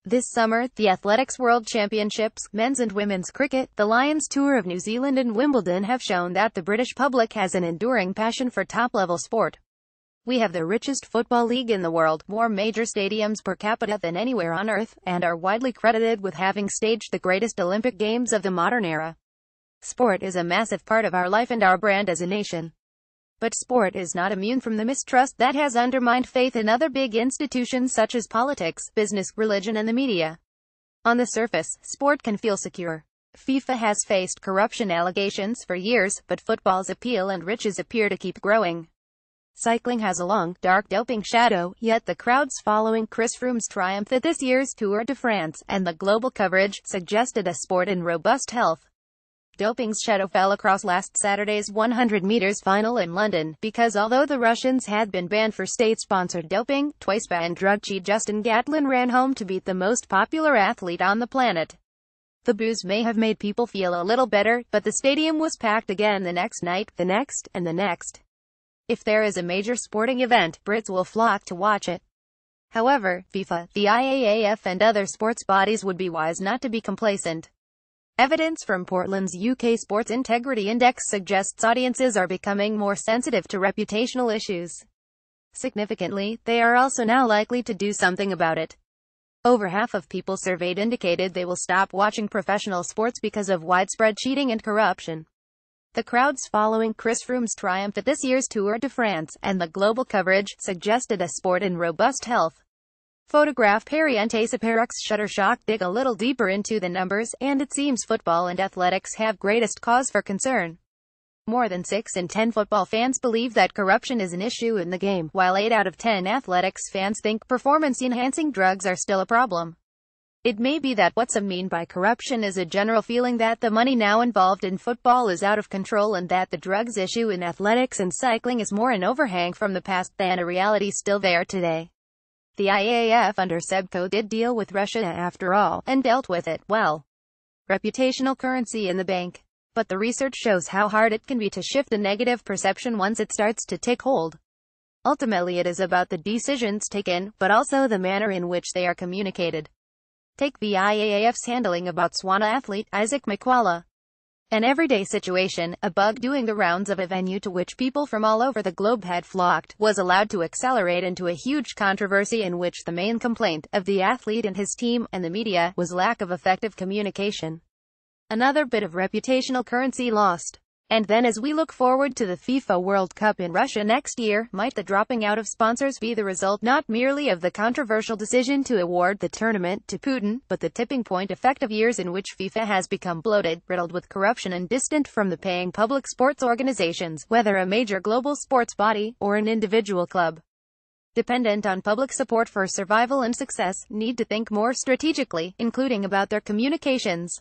This summer, the Athletics World Championships, men's and women's cricket, the Lions Tour of New Zealand and Wimbledon have shown that the British public has an enduring passion for top-level sport. We have the richest football league in the world, more major stadiums per capita than anywhere on earth, and are widely credited with having staged the greatest Olympic Games of the modern era. Sport is a massive part of our life and our brand as a nation. But sport is not immune from the mistrust that has undermined faith in other big institutions such as politics, business, religion and the media. On the surface, sport can feel secure. FIFA has faced corruption allegations for years, but football's appeal and riches appear to keep growing. Cycling has a long, dark doping shadow, yet the crowds following Chris Froome's triumph at this year's Tour de France, and the global coverage, suggested a sport in robust health. Doping's shadow fell across last Saturday's 100 meters final in London, because although the Russians had been banned for state-sponsored doping, twice-banned drug cheat Justin Gatlin ran home to beat the most popular athlete on the planet. The booze may have made people feel a little better, but the stadium was packed again the next night, the next, and the next. If there is a major sporting event, Brits will flock to watch it. However, FIFA, the IAAF and other sports bodies would be wise not to be complacent. Evidence from Portland's UK Sports Integrity Index suggests audiences are becoming more sensitive to reputational issues. Significantly, they are also now likely to do something about it. Over half of people surveyed indicated they will stop watching professional sports because of widespread cheating and corruption. The crowds following Chris Froome's triumph at this year's Tour de France, and the global coverage, suggested a sport in robust health. Photograph Parientasaparux Shuttershock dig a little deeper into the numbers, and it seems football and athletics have greatest cause for concern. More than 6 in 10 football fans believe that corruption is an issue in the game, while 8 out of 10 athletics fans think performance-enhancing drugs are still a problem. It may be that what some mean by corruption is a general feeling that the money now involved in football is out of control and that the drugs issue in athletics and cycling is more an overhang from the past than a reality still there today. The IAAF under Sebco did deal with Russia after all, and dealt with it well. Reputational currency in the bank. But the research shows how hard it can be to shift a negative perception once it starts to take hold. Ultimately it is about the decisions taken, but also the manner in which they are communicated. Take the IAAF's handling of Botswana athlete Isaac Makwala. An everyday situation, a bug doing the rounds of a venue to which people from all over the globe had flocked, was allowed to accelerate into a huge controversy in which the main complaint of the athlete and his team, and the media, was lack of effective communication. Another bit of reputational currency lost. And then as we look forward to the FIFA World Cup in Russia next year, might the dropping out of sponsors be the result not merely of the controversial decision to award the tournament to Putin, but the tipping point effect of years in which FIFA has become bloated, riddled with corruption and distant from the paying public sports organizations, whether a major global sports body, or an individual club, dependent on public support for survival and success, need to think more strategically, including about their communications.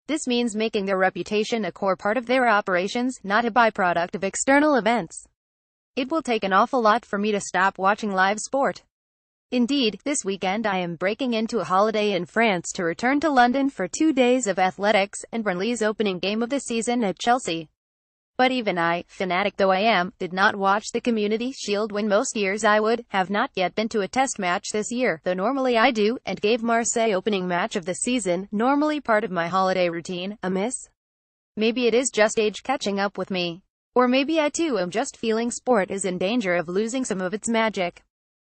This means making their reputation a core part of their operations, not a byproduct of external events. It will take an awful lot for me to stop watching live sport. Indeed, this weekend I am breaking into a holiday in France to return to London for 2 days of athletics, and Burnley's opening game of the season at Chelsea. But even I, fanatic though I am, did not watch the Community Shield when most years I would, have not yet been to a test match this year, though normally I do, and gave Marseille opening match of the season, normally part of my holiday routine, a miss. Maybe it is just age catching up with me. Or maybe I too am just feeling sport is in danger of losing some of its magic.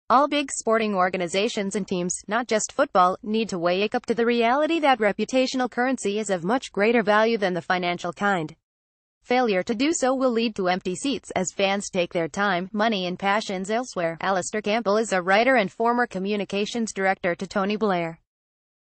All big sporting organizations and teams, not just football, need to wake up to the reality that reputational currency is of much greater value than the financial kind. Failure to do so will lead to empty seats as fans take their time, money and passions elsewhere. Alastair Campbell is a writer and former communications director to Tony Blair.